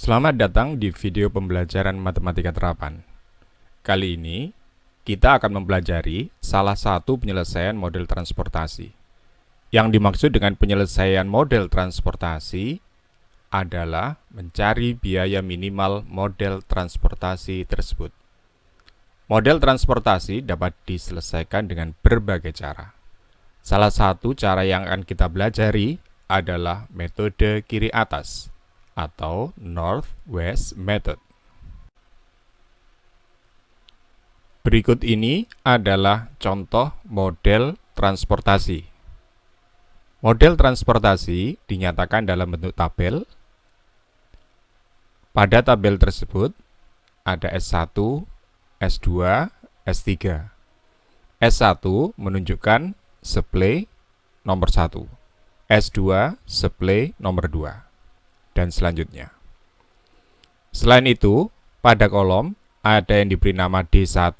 Selamat datang di video pembelajaran matematika terapan. Kali ini, kita akan mempelajari salah satu penyelesaian model transportasi. Yang dimaksud dengan penyelesaian model transportasi adalah mencari biaya minimal model transportasi tersebut. Model transportasi dapat diselesaikan dengan berbagai cara. Salah satu cara yang akan kita pelajari adalah metode kiri atas atau North-West Method. Berikut ini adalah contoh model transportasi. Model transportasi dinyatakan dalam bentuk tabel. Pada tabel tersebut ada S1, S2, S3. S1 menunjukkan supply nomor 1, S2 supply nomor 2. Dan selanjutnya. Selain itu, pada kolom ada yang diberi nama D1,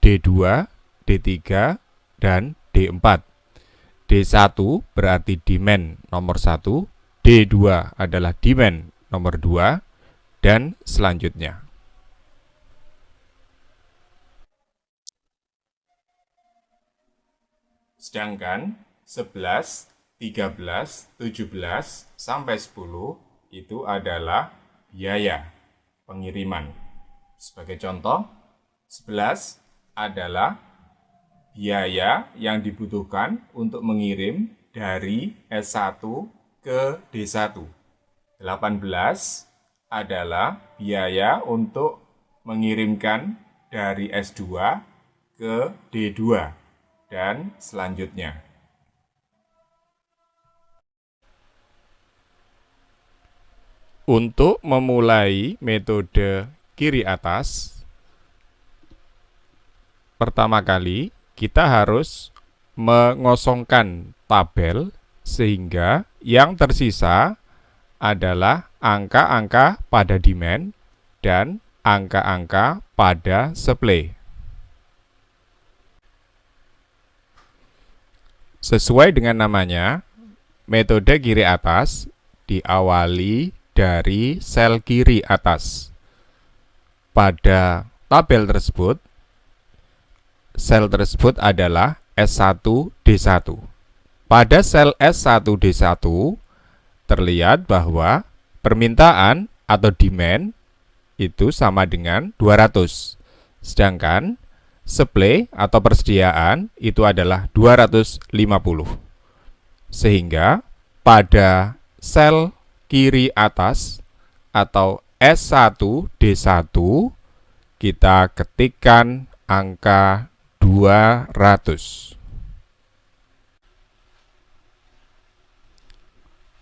D2, D3, dan D4. D1 berarti demand nomor 1, D2 adalah demand nomor 2, dan selanjutnya. Sedangkan 11, 13, 17, sampai 10 itu adalah biaya pengiriman. Sebagai contoh, 11 adalah biaya yang dibutuhkan untuk mengirim dari S1 ke D1. 18 adalah biaya untuk mengirimkan dari S2 ke D2 dan selanjutnya. Untuk memulai metode kiri atas, pertama kali kita harus mengosongkan tabel sehingga yang tersisa adalah angka-angka pada demand dan angka-angka pada supply. Sesuai dengan namanya, metode kiri atas diawali dari sel kiri atas. Pada tabel tersebut, sel tersebut adalah S1 D1. Pada sel S1 D1 terlihat bahwa permintaan atau demand itu sama dengan 200. Sedangkan supply atau persediaan itu adalah 250. Sehingga pada sel kiri atas atau S1 D1 kita ketikkan angka 200.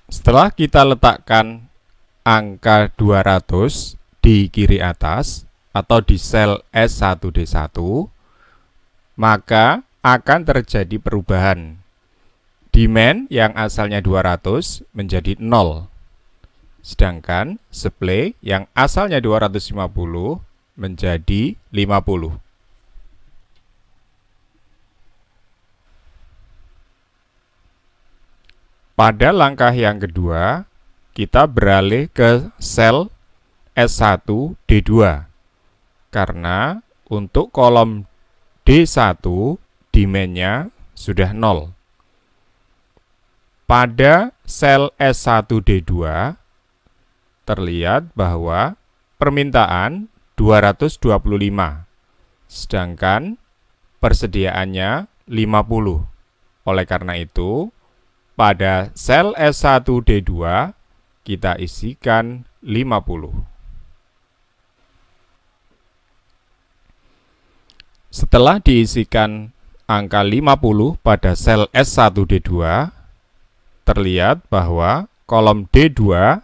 Setelah kita letakkan angka 200 di kiri atas atau di sel S1 D1, maka akan terjadi perubahan. Demand yang asalnya 200 menjadi 0. Sedangkan supply yang asalnya 250 menjadi 50. Pada langkah yang kedua, kita beralih ke sel S1 D2. Karena untuk kolom D1 demand-nya sudah 0. Pada sel S1 D2 terlihat bahwa permintaan 225, sedangkan persediaannya 50. Oleh karena itu, pada sel S1 D2 kita isikan 50. Setelah diisikan angka 50 pada sel S1 D2, terlihat bahwa kolom D2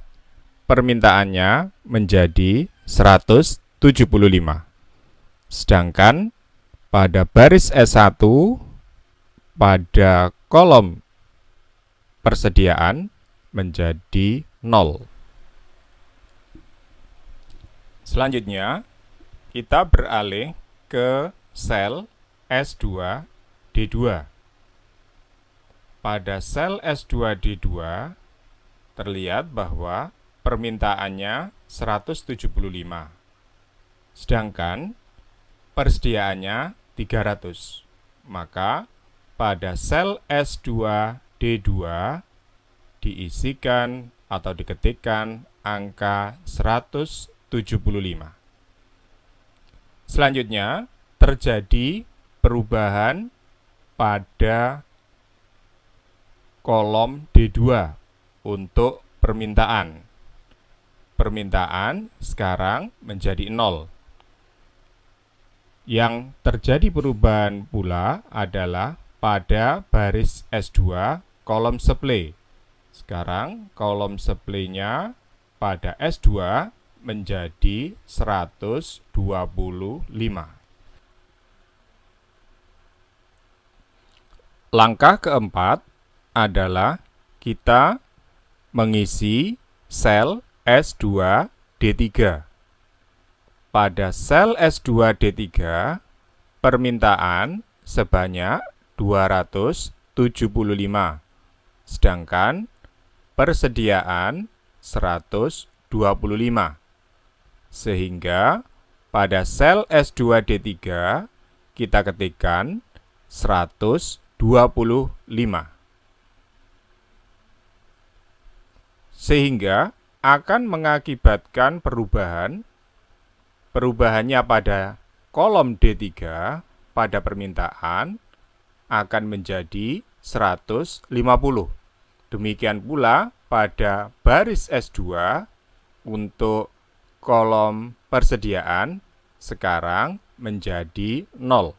permintaannya menjadi 175. Sedangkan pada baris S1 pada kolom persediaan menjadi 0. Selanjutnya, kita beralih ke sel S2 D2. Pada sel S2 D2 terlihat bahwa permintaannya 175, sedangkan persediaannya 300. Maka pada sel S2D2 diisikan atau diketikkan angka 175. Selanjutnya terjadi perubahan pada kolom D2 untuk permintaan. Permintaan sekarang menjadi 0. Yang terjadi perubahan pula adalah pada baris S2 kolom supply. Sekarang kolom supply-nya pada S2 menjadi 125. Langkah keempat adalah kita mengisi sel S2D3. Pada sel S2D3, permintaan sebanyak 275, sedangkan persediaan 125. Sehingga pada sel S2D3 kita ketikkan 125. Sehingga akan mengakibatkan perubahannya pada kolom D3 pada permintaan akan menjadi 150. Demikian pula pada baris S2 untuk kolom persediaan sekarang menjadi 0.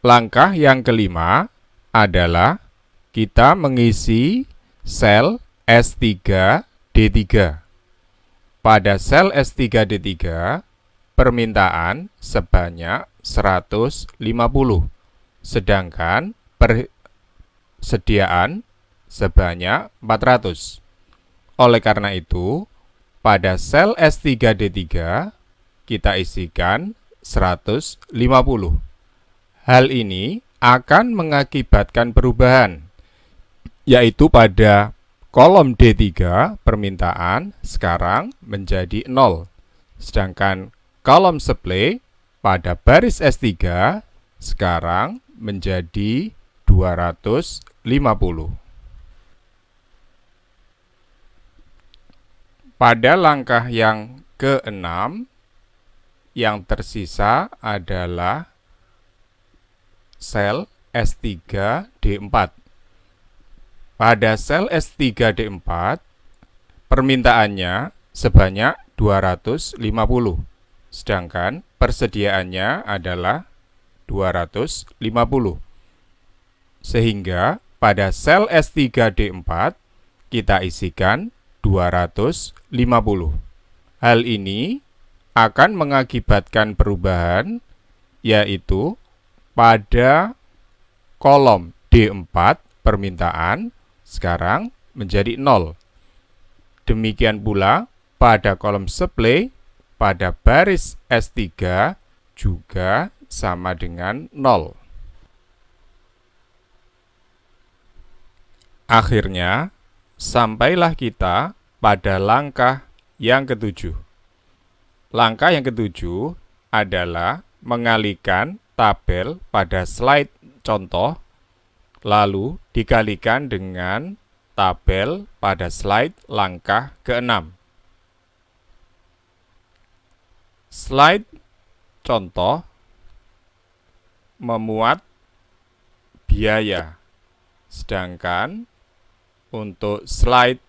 Langkah yang kelima adalah kita mengisi sel S3D3. Pada sel S3D3, permintaan sebanyak 150, sedangkan persediaan sebanyak 400. Oleh karena itu, pada sel S3D3 kita isikan 150. Hal ini akan mengakibatkan perubahan, yaitu pada kolom D3 permintaan sekarang menjadi 0, sedangkan kolom supply pada baris S3 sekarang menjadi 250. Pada langkah yang keenam, yang tersisa adalah sel S3D4. Pada sel S3D4, permintaannya sebanyak 250, sedangkan persediaannya adalah 250. Sehingga pada sel S3D4 kita isikan 250. Hal ini akan mengakibatkan perubahan, yaitu pada kolom D4 permintaan sekarang menjadi 0. Demikian pula pada kolom supply pada baris S3 juga sama dengan 0. Akhirnya, sampailah kita pada langkah yang ketujuh. Langkah yang ketujuh adalah mengalihkan tabel pada slide contoh, lalu dikalikan dengan tabel pada slide langkah ke-6. Slide contoh memuat biaya, sedangkan untuk slide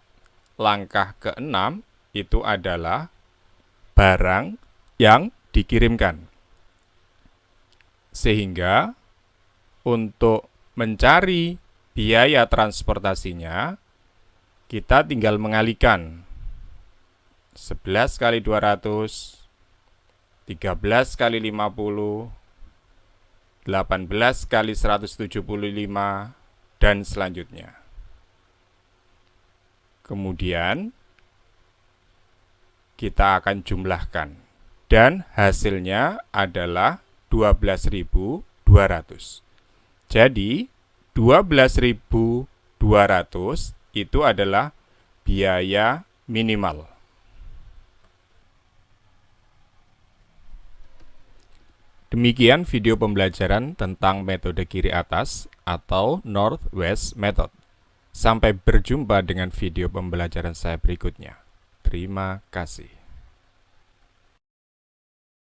langkah ke-6 itu adalah barang yang dikirimkan. Sehingga untuk mencari biaya transportasinya, kita tinggal mengalihkan 11 kali 200, 13 kali 50, 18 kali 175, dan selanjutnya. Kemudian kita akan jumlahkan, dan hasilnya adalah 12.200. Jadi 12.200 200 itu adalah biaya minimal. Demikian video pembelajaran tentang metode kiri atas atau Northwest Method. Sampai berjumpa dengan video pembelajaran saya berikutnya. Terima kasih.